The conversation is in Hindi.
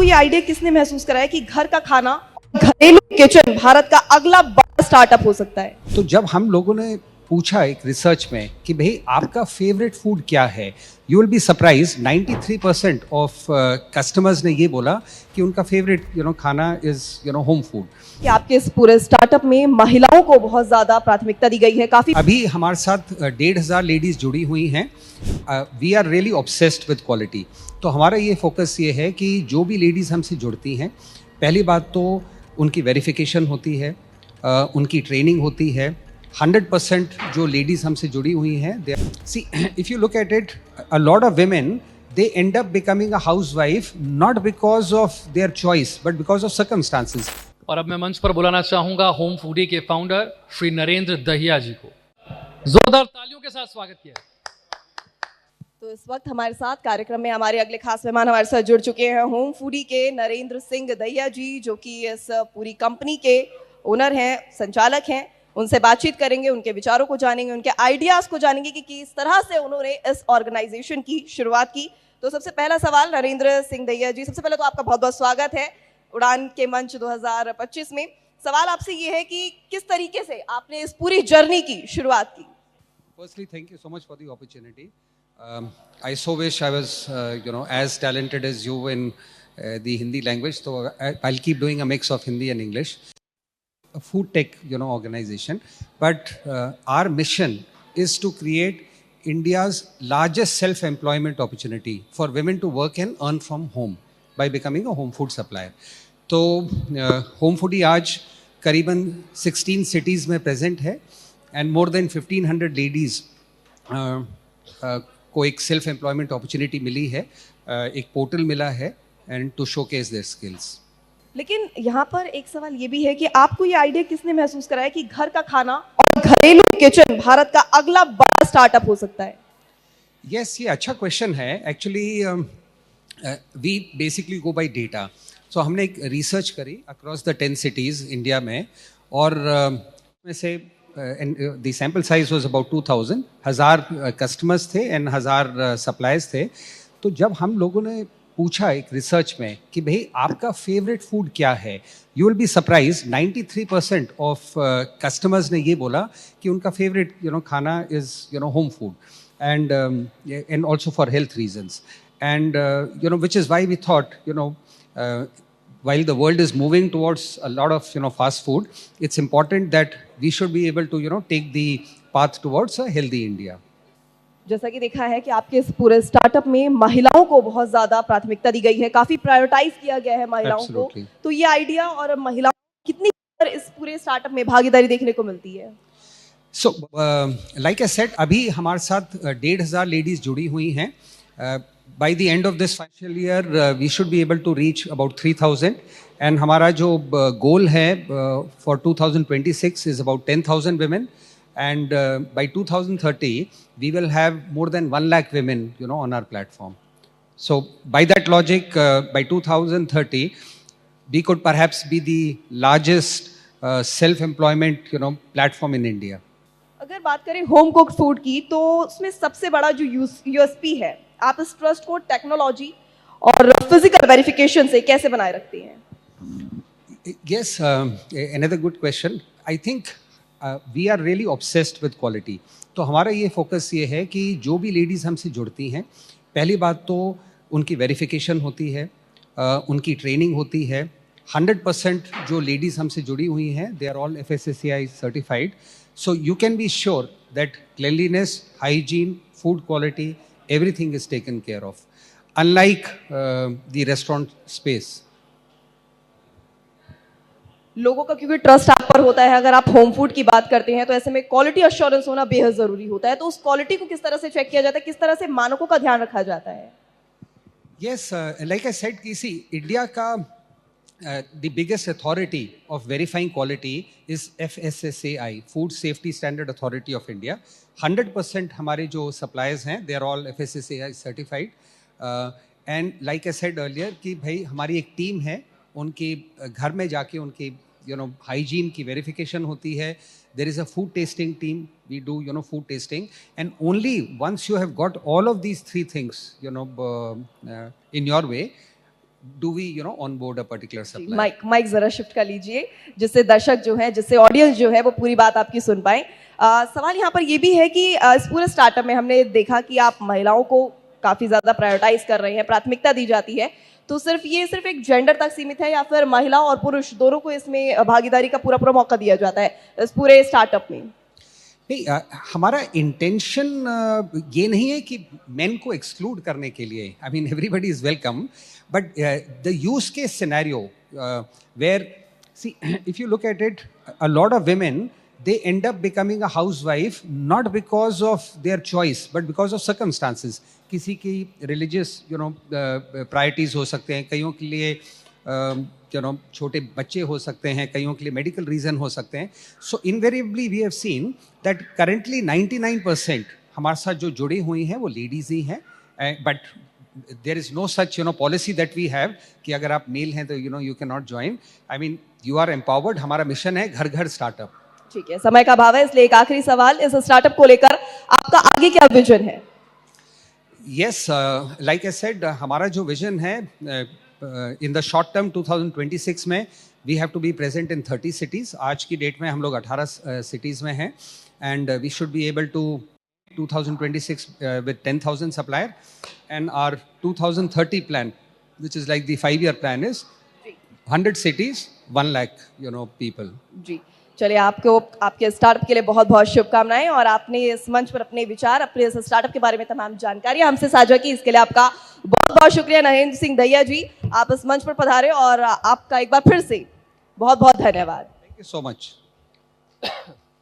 आपको ये आइडिया किसने महसूस कराया कि घर का खाना, घरेलू किचन भारत का अगला बड़ा स्टार्टअप हो सकता है? तो जब हम लोगों ने पूछा एक रिसर्च में कि भाई आपका फेवरेट फूड क्या है, you will be surprise 93% of customers ने ये बोला कि उनका फेवरेट खाना इज होम फूड। कि आपके इस पूरे स्टार्टअप में महिलाओं को बहुत ज्यादा प्राथमिकता दी गई है। काफी अभी हमारे साथ 1,500 लेडीज जुड़ी हुई हैं। We are really obsessed with quality. तो हमारा ये फोकस ये है कि जो भी लेडीज हमसे जुड़ती हैं, पहली बात तो उनकी वेरिफिकेशन होती है, उनकी ट्रेनिंग होती है। 100% जो लेडीज हमसे जुड़ी हुई हैं, they see if you look at it, a lot of women they end up becoming a housewife not because of their choice but because of circumstances. और अब मैं मंच पर बुलाना चाहूंगा होम फूडी के फाउंडर श्री नरेंद्र दहिया जी को। जोरदार तालियों के साथ स्वागत किया। तो इस वक्त हमारे साथ कार्यक्रम में हमारे अगले खास मेहमान हमारे साथ जुड़ चुके हैं होम फूडी के नरेंद्र सिंह दहिया जी, जो कि इस पूरी कंपनी के ओनर हैं, संचालक हैं। उनसे बातचीत करेंगे, उनके विचारों को जानेंगे, उनके आइडियाज को जानेंगे कि किस तरह से उन्होंने इस ऑर्गेनाइजेशन की शुरुआत की। तो सबसे पहला सवाल नरेंद्र सिंह दहिया जी, सबसे पहले तो आपका बहुत बहुत स्वागत है उड़ान के मंच 2025 में। सवाल आपसे ये है कि किस तरीके से आपने इस पूरी जर्नी की शुरुआत की? Firstly, thank you so much for the opportunity. I so wish I was, as talented as you in the Hindi language. So I'll keep doing a mix of Hindi and English. A food tech, organization, but our mission is to create India's largest self-employment opportunity for women to work and earn from home by becoming a home food supplier. तो होम फूडी आज करीबन 16 cities में present है and more than 1,500 ladies को एक self employment opportunity मिली है, एक पोर्टल मिला है and to showcase their skills. लेकिन यहाँ पर एक सवाल ये भी है कि आपको ये आइडिया किसने महसूस कराया कि घर का खाना और घरेलू किचन भारत का अगला बड़ा स्टार्टअप हो सकता है? Yes, ये अच्छा क्वेश्चन है। Actually we basically go by data. So हमने एक रिसर्च करी अक्रॉस द 10 cities इंडिया में, और में से the sample size was about 2,000। 1,000 customers थे एंड 1,000 सप्लायर्स थे। तो जब हम लोगों ने पूछा एक रिसर्च में कि भाई आपका फेवरेट फूड क्या है, you will be surprise 93% of customers ने ये बोला कि उनका फेवरेट खाना is home food, and also for health reasons, and which is why we thought while the world is moving towards a lot of fast food, it's important that we should be able to take the path towards a healthy India. जैसा कि देखा है कि आपके इस पूरे स्टार्टअप में महिलाओं को बहुत ज्यादा प्राथमिकता दी गई है, काफी प्रायोरिटाइज किया गया है महिलाओं को। तो ये आइडिया और महिलाओं को कितनी इस पूरे स्टार्टअप में भागीदारी देखने को मिलती है? So, like I said, अभी हमारे साथ 1,500 लेडीज जुड़ी हुई हैं। By the end of this financial year, we should be able to reach about 3,000, and हमारा जो goal है for 2026 is about 10,000 women, and by 2030 we will have more than 1 lakh women on our platform. So by that logic, by 2030 we could perhaps be the largest self-employment platform in India. अगर बात करें होम कुक्ड फूड की, तो उसमें सबसे बड़ा जो यूएसपी है, आप इस ट्रस्ट को टेक्नोलॉजी और फिजिकल वेरिफिकेशन से कैसे बनाए रखते हैं? Yes, another good question. I think we are really obsessed with quality. तो हमारा ये फोकस ये है कि जो भी लेडीज़ हमसे जुड़ती हैं, पहली बात तो उनकी वेरिफिकेशन होती है, उनकी ट्रेनिंग होती है। 100% जो लेडीज़ हमसे जुड़ी हुई हैं, they are all FSSAI certified. So you can be sure that cleanliness, hygiene, food quality, everything is taken care of. Unlike the restaurant space. लोगों का क्योंकि ट्रस्ट आप पर होता है, अगर आप होम फूड की बात करते हैं तो ऐसे में क्वालिटी अश्योरेंस होना बेहद जरूरी होता है। तो उस क्वालिटी को किस तरह से चेक किया जाता है, किस तरह से मानकों का ध्यान रखा जाता है? Yes, like I said, see, India का the biggest authority of verifying quality is FSSAI, Food Safety Standard Authority of India. 100% हमारे जो suppliers हैं, they are all FSSAI certified. And like I said earlier कि भाई हमारी एक टीम है, उनके घर में जाके उनकी hygiene की verification होती है. There is a food tasting team. We do food tasting, and only once you have got all of these three things in your way, do we onboard a particular supplier. Mic जरा शिफ्ट कर लीजिए, जिससे दर्शक जो है, जिससे ऑडियंस जो है वो पूरी बात आपकी सुन पाए। सवाल यहाँ पर ये भी है कि इस पूरे स्टार्टअप में हमने देखा कि आप महिलाओं को काफी ज्यादा प्रायोरिटाइज कर रहे हैं, प्राथमिकता दी जाती है, तो सिर्फ एक जेंडर तक सीमित है या फिर महिला और पुरुष दोनों को इसमें भागीदारी का पूरा मौका दिया जाता है इस पूरे स्टार्टअप में? नहीं, हमारा इंटेंशन ये नहीं है कि मेन को एक्सक्लूड करने के लिए। I mean everybody is welcome, but the use case scenario where, see if you look at it, a lot of women they end up becoming a housewife not because of their choice but because of circumstances. किसी की religious priorities हो सकते हैं, कईयों के लिए छोटे बच्चे हो सकते हैं, कईयों के लिए medical reason हो सकते हैं. So invariably we have seen that currently 99% हमारे साथ जो जुड़ी हुई हैं वो ladies ही हैं, but there is no such policy that we have कि अगर आप male हैं तो you cannot join. I mean you are empowered. हमारा mission है घर घर startup. ठीक है, समय का अभाव है, इसलिए एक आखिरी सवाल, इस स्टार्टअप को लेकर आपका आगे क्या विजन है? यस, लाइक आई सेड, हमारा जो विजन है इन द शॉर्ट टर्म 2026 में we have to be present in 30 cities. आज की डेट में हम लोग 18 सिटीज में हैं and we should be able to 2026 with 10,000 supplier, and our 2030 plan, which is like the 5-year plan, is 100 cities, 1 lakh people. जी, चलिए, आपको आपके स्टार्टअप के लिए बहुत बहुत शुभकामनाएं, और आपने इस मंच पर अपने विचार, अपने इस स्टार्टअप के बारे में तमाम जानकारी हमसे साझा की, इसके लिए आपका बहुत बहुत शुक्रिया नरेंद्र सिंह दहिया जी। आप इस मंच पर पधारे और आपका एक बार फिर से बहुत बहुत धन्यवाद। Thank you so much.